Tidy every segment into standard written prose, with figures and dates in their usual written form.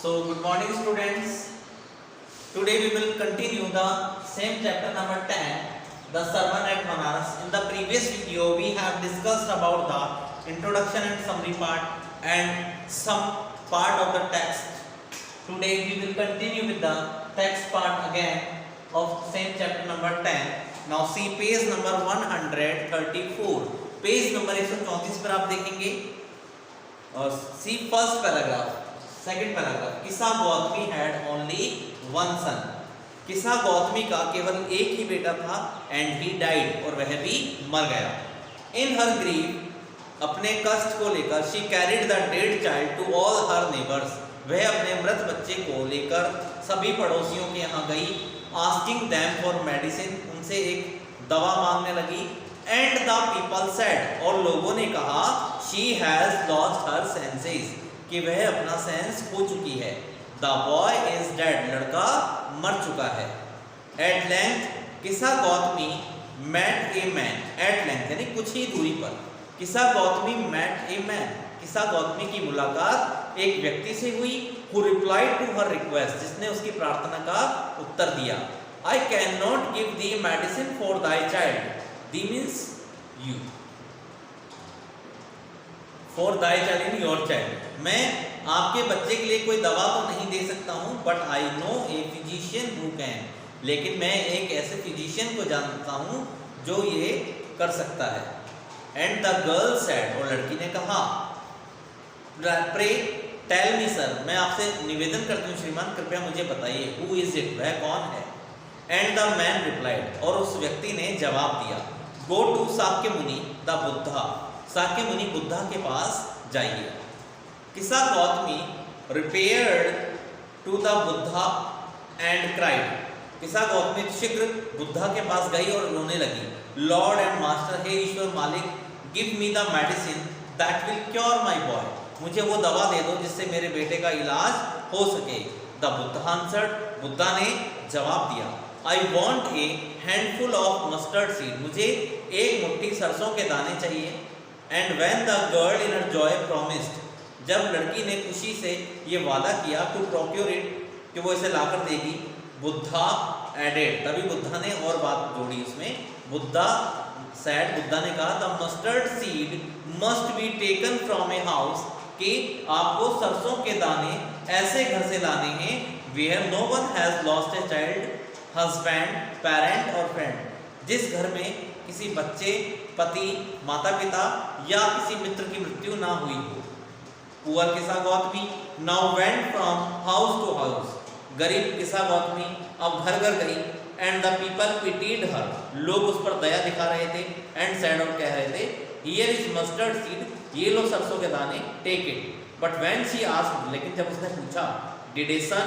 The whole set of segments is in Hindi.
So good morning students. Today we will continue the same chapter number 10, the sermon at Banaras. In the previous video we have discussed about the introduction and summary part and some part of the text. Today we will continue with the text part again of same chapter number 10. Now see page number 134. Page number 134 पर आप देखेंगे और सी फर्स्ट पैराग्राफ, सेकंड पैराग्राफ. किसा गौतमी हैड ओनली वन सन. किसा गौतमी का केवल एक ही बेटा था एंड ही डाइड, और वह भी मर गया. इन हर ग्रीव, अपने कष्ट को लेकर, she carried the dead child to all her neighbours, वह अपने मृत बच्चे को लेकर सभी पड़ोसियों के यहाँ गई. आस्किंग देम फॉर मेडिसिन, उनसे एक दवा मांगने लगी. एंड द पीपल सेड, और लोगों ने कहा, she has lost her senses, कि वह अपना सेंस खो चुकी है. द बॉय इज डेड, लड़का मर चुका है. At length, Kisa Gautami met a man, at length यानी कुछ ही दूरी पर. किसा गौतमी मेट ए मैन, किसा गौतमी की मुलाकात एक व्यक्ति से हुई. Who replied to her request, जिसने उसकी प्रार्थना का उत्तर दिया. I can not give the medicine for thy child, the means you, for thy child in your child, मैं आपके बच्चे के लिए कोई दवा तो नहीं दे सकता हूँ. But I know a physician who can, लेकिन मैं एक ऐसे फिजिशियन को जानता हूँ जो ये कर सकता है. एंड द गर्ल सेड, और लड़की ने कहा, प्रे टेल मी सर, मैं आपसे निवेदन करती हूँ श्रीमान, कृपया मुझे बताइए, हु इज इट, वह कौन है. एंड द मैन रिप्लाइड, और उस व्यक्ति ने जवाब दिया, गो टू साक्य मुनि द बुद्धा, साक्य मुनि बुद्धा के पास जाइए. Kisa Gautami repaired to the Buddha and cried, Kisa Gautami शीघ्र बुद्धा के पास गई और रोने लगी. लॉर्ड एंड मास्टर, हे ईश्वर मालिक, give me the medicine that will cure my boy, मुझे वो दवा दे दो जिससे मेरे बेटे का इलाज हो सके. द बुद्धा आंसर्ड, बुद्धा ने जवाब दिया, I want A handful of mustard seed, मुझे एक मुट्ठी सरसों के दाने चाहिए. And when the girl in her Joy promised, जब लड़की ने खुशी से ये वादा किया, टू प्रोक्योर इट, कि वो इसे लाकर देगी. बुद्धा एडेड, तभी बुद्धा ने और बात जोड़ी उसमें. बुद्धा सेड, बुद्धा ने कहा, the mustard seed must be taken from a house, कि आपको सरसों के दाने ऐसे घर से लाने हैं where no one has lost a child, husband, parent or friend, जिस घर में किसी बच्चे, पति, माता पिता या किसी मित्र की मृत्यु ना हुई हो. Poor Kisa Gautami now went from house to house, गरीब किसा गौतमी अब घर घर गई. And the people pitied her, लोग उस पर दया दिखा रहे थे. एंड सैड, और कह रहे थे, हियर इज मस्टर्ड सीड, ये लो सरसों के दाने, take it. But when she asked, लेकिन जब उसने पूछा, did a son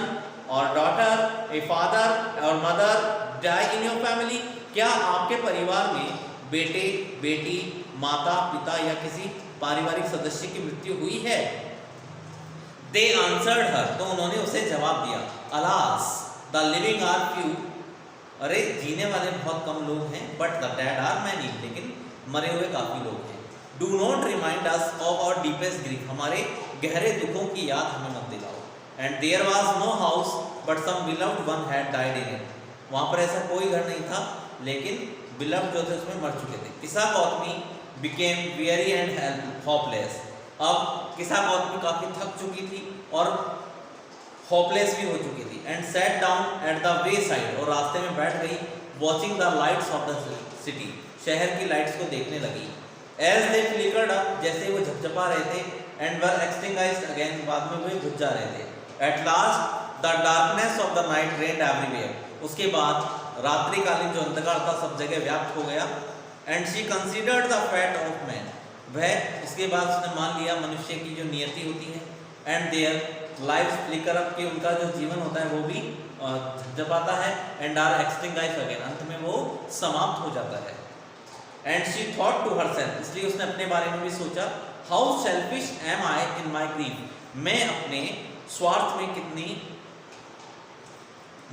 or daughter, a father or mother die in your family, क्या आपके परिवार में बेटे, बेटी, माता, पिता या किसी पारिवारिक सदस्य की मृत्यु हुई है. दे आंसर्ड हर, तो उन्होंने उसे जवाब दिया, alas the living are few, अरे जीने वाले बहुत कम लोग हैं. But the dead are many, लेकिन मरे हुए काफी लोग हैं. Do not remind us of our deepest grief, हमारे गहरे दुखों की याद हमें मत दिलाओ. And there was no house but some beloved one had died in it, वहाँ पर ऐसा कोई घर नहीं था लेकिन बिलव्ड जो थे उसमें मर चुके थे. किसा Gautami became very and hopeless, अब किसा गौतमी काफी थक चुकी थी और होपलेस भी हो चुकी थी. And sat down at the way side, और रास्ते में बैठ गई. Watching the lights off the city, शहर की लाइट्स को देखने लगी. एज दे फ्लिकर्ड अप, जैसे वो झपझपा रहे थे. एंड वर एक्सटिंग्विश्ड अगेन, बाद में वे बुझ जा रहे थे. At last the darkness of the night reigned everywhere, उसके बाद रात्रिकालीन जो अंधकार था सब जगह व्याप्त हो गया. And she considered the fat of man, वह उसके बाद उसने मान लिया मनुष्य की जो नियति होती है. And their life flicker up, कि उनका जो जीवन होता है वो भी झपझपाता है. एंड आर एक्सटिंग्विश्ड अगेन, अंत में वो समाप्त हो जाता है. And she thought to herself, इसलिए उसने अपने बारे में भी सोचा, how selfish am I in my grief, मैं अपने स्वार्थ में कितनी,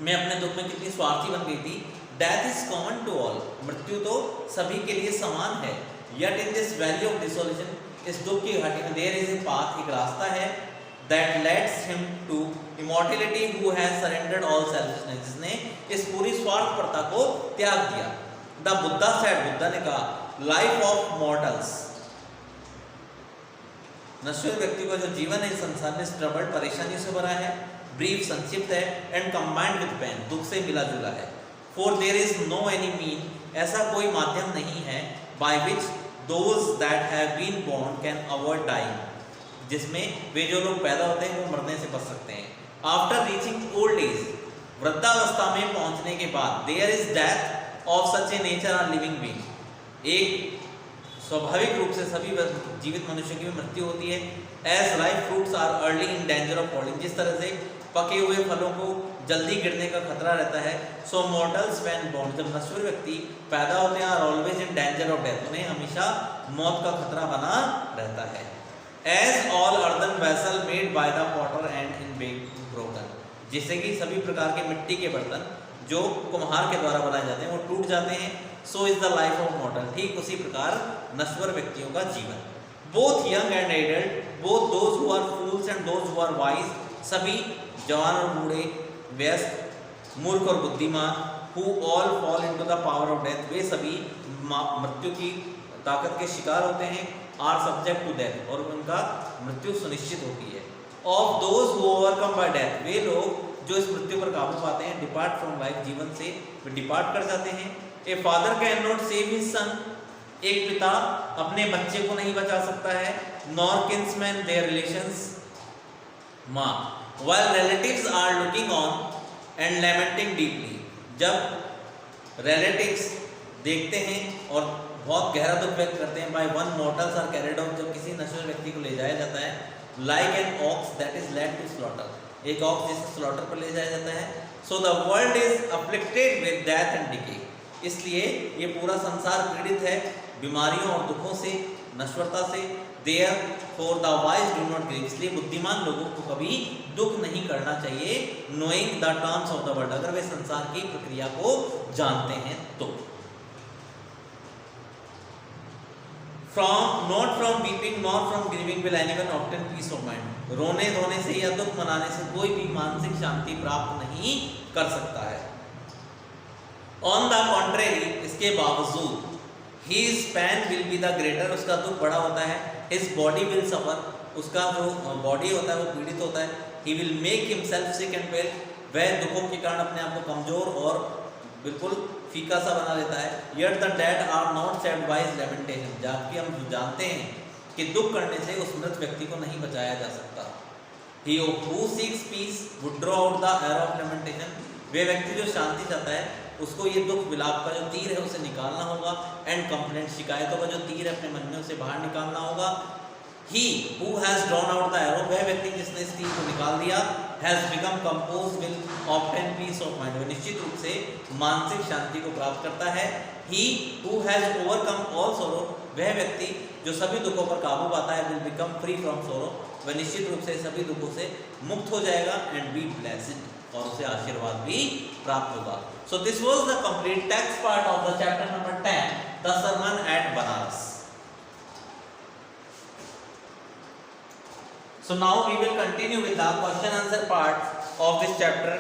मैं अपने दुख में कितनी स्वार्थी बन गई थी. Death is common to all, मृत्यु तो सभी के लिए समान है. Yet in this valley of dissolution, इस दुख की घाटी में देयर इज ए पाथ, एक रास्ता है. that leads him to immortality, who has surrendered all selfishness, जिसने इस पूरी स्वार्थपरता को त्याग दिया। The Buddha said, बुद्धा ने कहा, life of mortals, नश्वर व्यक्ति का जो जीवन है इस संसार में स्ट्रबल, परेशानियों से भरा है, ब्रीफ संक्षिप्त है, एंड कंबाइंड विद पेन, दुख से मिला जुला है। For there is no any mean, ऐसा कोई माध्यम नहीं है, by which those that have been born can avoid dying, जिसमें वे जो लोग पैदा होते हैं वो मरने से बच सकते हैं। आफ्टर रीचिंग ओल्ड एज, वृद्धावस्था में पहुंचने के बाद, there is death of such a nature on living being, एक स्वाभाविक रूप से सभी जीवित मनुष्यों की मृत्यु होती है। As ripe fruits are early in danger of falling, जिस तरह से पके हुए फलों को जल्दी गिरने का खतरा रहता है, सो मॉर्टल्स व्हेन बोर्न, जब नश्वर व्यक्ति पैदा होते हैं, are always in danger of death, उन्हें हमेशा मौत का खतरा बना रहता है। As all earthen vessel made by the potter end in broken, जिससे कि सभी प्रकार के मिट्टी के बर्तन जो कुम्हार के द्वारा बनाए जाते हैं वो टूट जाते हैं। So is the life of mortal, ठीक उसी प्रकार नश्वर व्यक्तियों का जीवन। Both young and adult, both those who are fools and those who are wise, सभी जवान और बूढ़े, व्यस्त, मूर्ख और बुद्धिमान, who all fall into the power of death, वे सभी मृत्यु की ताकत के शिकार होते हैं। आर सब्जेक्ट टू डेथ, और उनका मृत्यु सुनिश्चित होती है। Of those who overcome by death, वे लोग जो इस मृत्यु पर काबू पाते हैं, डिपार्ट फ्रॉम लाइफ, जीवन से वे डिपार्ट कर जाते हैं। A father can not save his son, एक पिता अपने बच्चे को नहीं बचा सकता है। नॉर किन्समैन देयर रिलेशंस माँ, while relatives are looking on and lamenting deeply, जब रिलेटिव्स देखते हैं और बहुत गहरा दुख व्यक्त करते हैं। By one mortals are carried off, जब किसी नश्वर व्यक्ति को ले जाया जाता है। Like an ox that is led to slaughter, एक ऑक्स जिसे स्लॉटर पर ले जाया जाता है। So the world is afflicted with death and decay, इसलिए ये पूरा संसार पीड़ित है बीमारियों और दुखों से, नश्वरता से। Therefore the wise do not grieve, इसलिए बुद्धिमान लोगों को कभी दुख नहीं करना चाहिए। Knowing the terms of the world, अगर वे संसार की प्रक्रिया को जानते हैं तो। From not from weeping not from grieving will anyone obtain peace of mind, रोने धोने से या दुख मनाने से कोई भी मानसिक शांति प्राप्त नहीं कर सकता है। ऑन द कॉन्ट्रेरी, इसके बावजूद, his pain will be the greater, उसका दुख बड़ा होता है। his body will suffer, उसका जो बॉडी होता है वो पीड़ित होता है। he will make himself sick and pale, वह दुखों के कारण अपने आप को कमजोर और बिल्कुल फीका सा बना लेता है। yet the dead are not saved by his lamentation, जबकि हम जानते हैं कि दुख करने से उस मृत व्यक्ति को नहीं बचाया जा सकता। he who seeks peace would draw out the arrow of lamentation, वे व्यक्ति जो शांति चाहता है उसको ये दुख विलाप का जो तीर है उसे निकालना होगा। एंड कंप्लेंट, शिकायतों का जो तीर है अपने मन में उसे बाहर निकालना होगा। He who has drawn out the arrow, वह व्यक्ति जिसने इस तीर को निकाल दिया, has become composed will obtain peace of mind, वह निश्चित रूप से मानसिक शांति को प्राप्त करता है। He who has overcome all sorrow, वह व्यक्ति जो सभी दुखों पर काबू पाता है, will become free from sorrow, वह निश्चित रूप से सभी दुखों से मुक्त हो जाएगा। and be blessed, और उसे आशीर्वाद भी प्राप्त होगा। So this was the complete text part of the chapter number 10, the sermon at Banaras. So now we will continue with the question answer part of this chapter,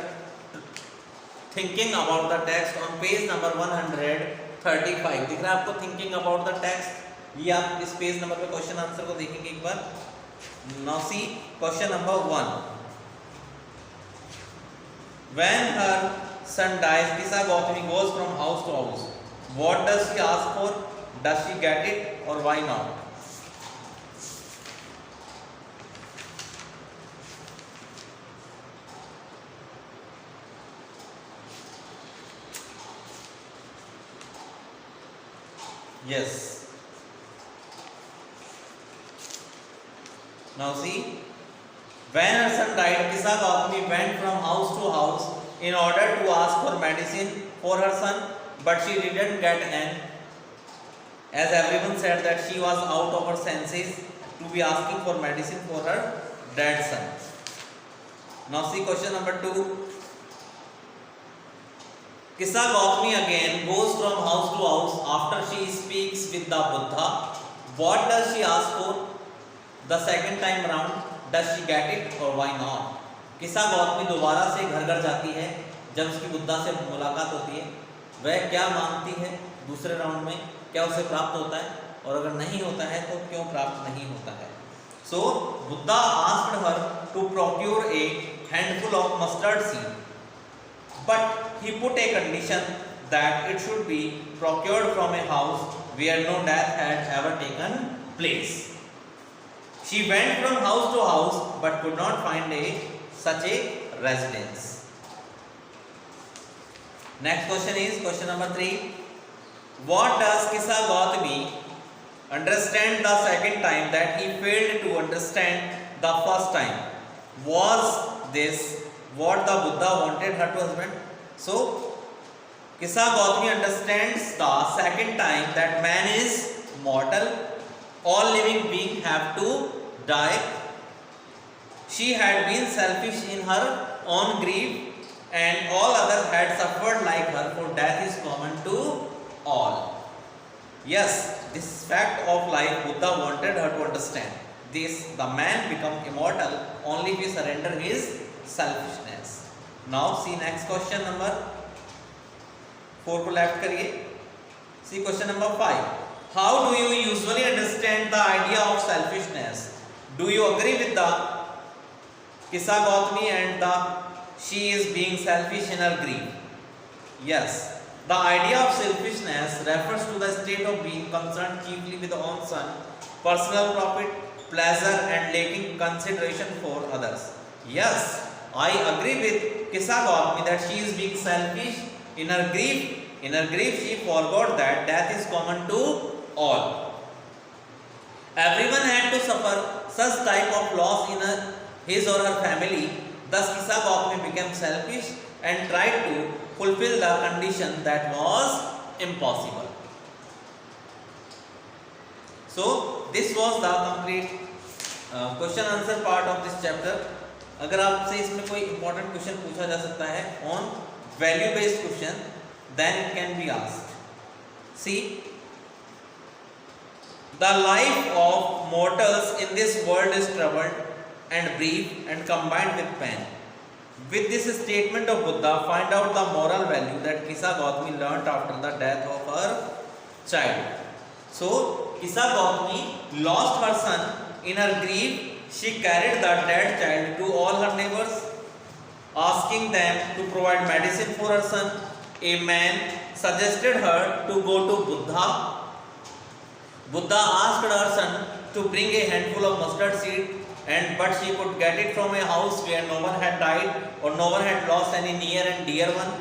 thinking about the text on page number 135. दिख रहा है आपको thinking about the text? ये आप इस पेज नंबर पे क्वेश्चन आंसर को देखेंगे एक बार। Now see question number 1. When her son dies, Kisa Gautami goes from house to house. What does she ask for? Does she get it or why not? Yes. Now see. When her son died, Kisa Gautami went from house to house in order to ask for medicine for her son, but she didn't get any, as everyone said that she was out of her senses to be asking for medicine for her dead son. Now see question number 2. Kisa Gautami again goes from house to house after she speaks with the Buddha. What does she ask for the second time round? does she get it or why not? किसा गौतमी दोबारा से घर घर जाती है जब उसकी बुद्धा से मुलाकात होती है, वह क्या मांगती है दूसरे राउंड में, क्या उसे प्राप्त होता है, और अगर नहीं होता है तो क्यों प्राप्त नहीं होता है? So Buddha asked her to procure a handful of mustard seed, but he put a condition that it should be procured from a house where no death had ever taken place. She went from house to house but could not find such a residence. Next question is question number 3. What does Kisa Gautami understand the second time that he failed to understand the first time? Was this what the Buddha wanted her to husband? So Kisa Gautami understands the second time that man is mortal, all living beings have to die. She had been selfish in her own grief and all others had suffered like her, for death is common to all. Yes, this fact of life Buddha wanted her to understand. This, the man become immortal only if he surrender his selfishness. Now see next question number 4 को लेफ्ट करिए. See question number 5. How do you usually understand the idea of selfishness? Do you agree with the Kisa Gautami and the she is being selfish in her grief? Yes. The idea of selfishness refers to the state of being concerned chiefly with one's son, personal profit, pleasure and lacking consideration for others. Yes, I agree with Kisa Gautami that she is being selfish in her grief. In her grief she forgot that death is common to all. Everyone had to suffer such type of loss in his or her family. Thus Kisa Gautami became selfish and tried to fulfill the condition that was impossible. So this was the complete question answer part of this chapter. अगर आपसे इसमें कोई important question पूछा जा सकता है on value based question, then it can be asked. See, the life of mortals in this world is troubled and brief and combined with pain. With this statement of Buddha, find out the moral value that Kisa Gautami learnt after the death of her child. So, Kisa Gautami lost her son. In her grief, she carried the dead child to all her neighbors, asking them to provide medicine for her son. A man suggested her to go to Buddha. Buddha asked her son to bring a handful of mustard seed, but she could get it from a house where no one had died or no one had lost any near and dear one.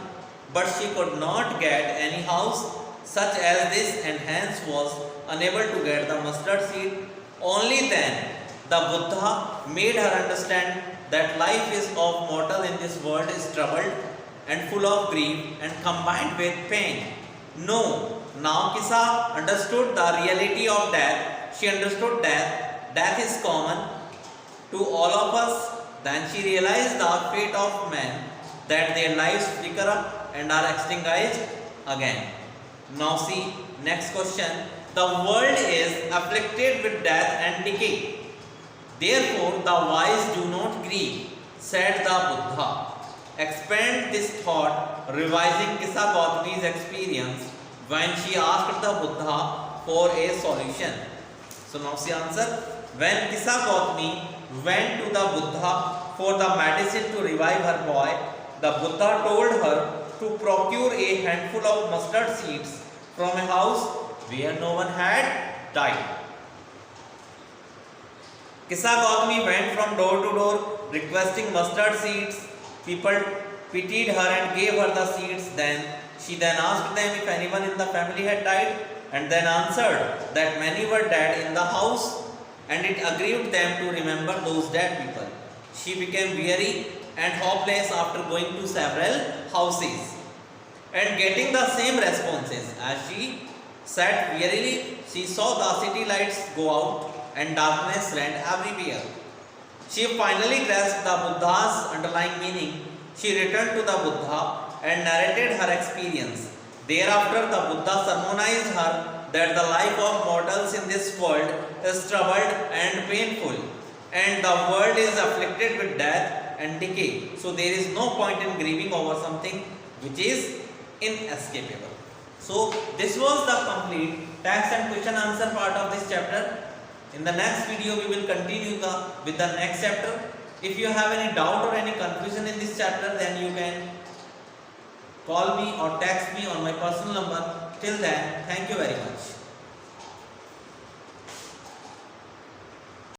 But she could not get any house such as this and hence was unable to get the mustard seed. Only then the Buddha made her understand that life is of mortal in this world is troubled and full of grief and combined with pain. No, now Kisa understood the reality of death. She understood death. Death is common to all of us. Then she realized the fate of men, that their lives flicker up and are extinguished again. Now see next question. The world is afflicted with death and decay. Therefore the wise do not grieve, said the Buddha. Expand this thought, revising Kisa Gautami's experience when she asked the Buddha for a solution. So now see answer. When Kisa Gautami went to the Buddha for the medicine to revive her boy, the Buddha told her to procure a handful of mustard seeds from a house where no one had died. Kisa Gautami went from door to door requesting mustard seeds. People pitied her and gave her the seeds. She then asked them if anyone in the family had died, and then answered that many were dead in the house, and it aggrieved them to remember those dead people. She became weary and hopeless after going to several houses and getting the same responses. As she sat wearily, she saw the city lights go out and darkness reigned everywhere. She finally grasped the Buddha's underlying meaning. She returned to the Buddha and narrated her experience. Thereafter, the Buddha sermonized her that the life of mortals in this world is troubled and painful. and the world is afflicted with death and decay. So there is no point in grieving over something which is inescapable. So this was the complete tax and question answer part of this chapter. In the next video we will continue with the next chapter. If you have any doubt or any confusion in this chapter, then you can call me or text me on my personal number. Till then, thank you very much.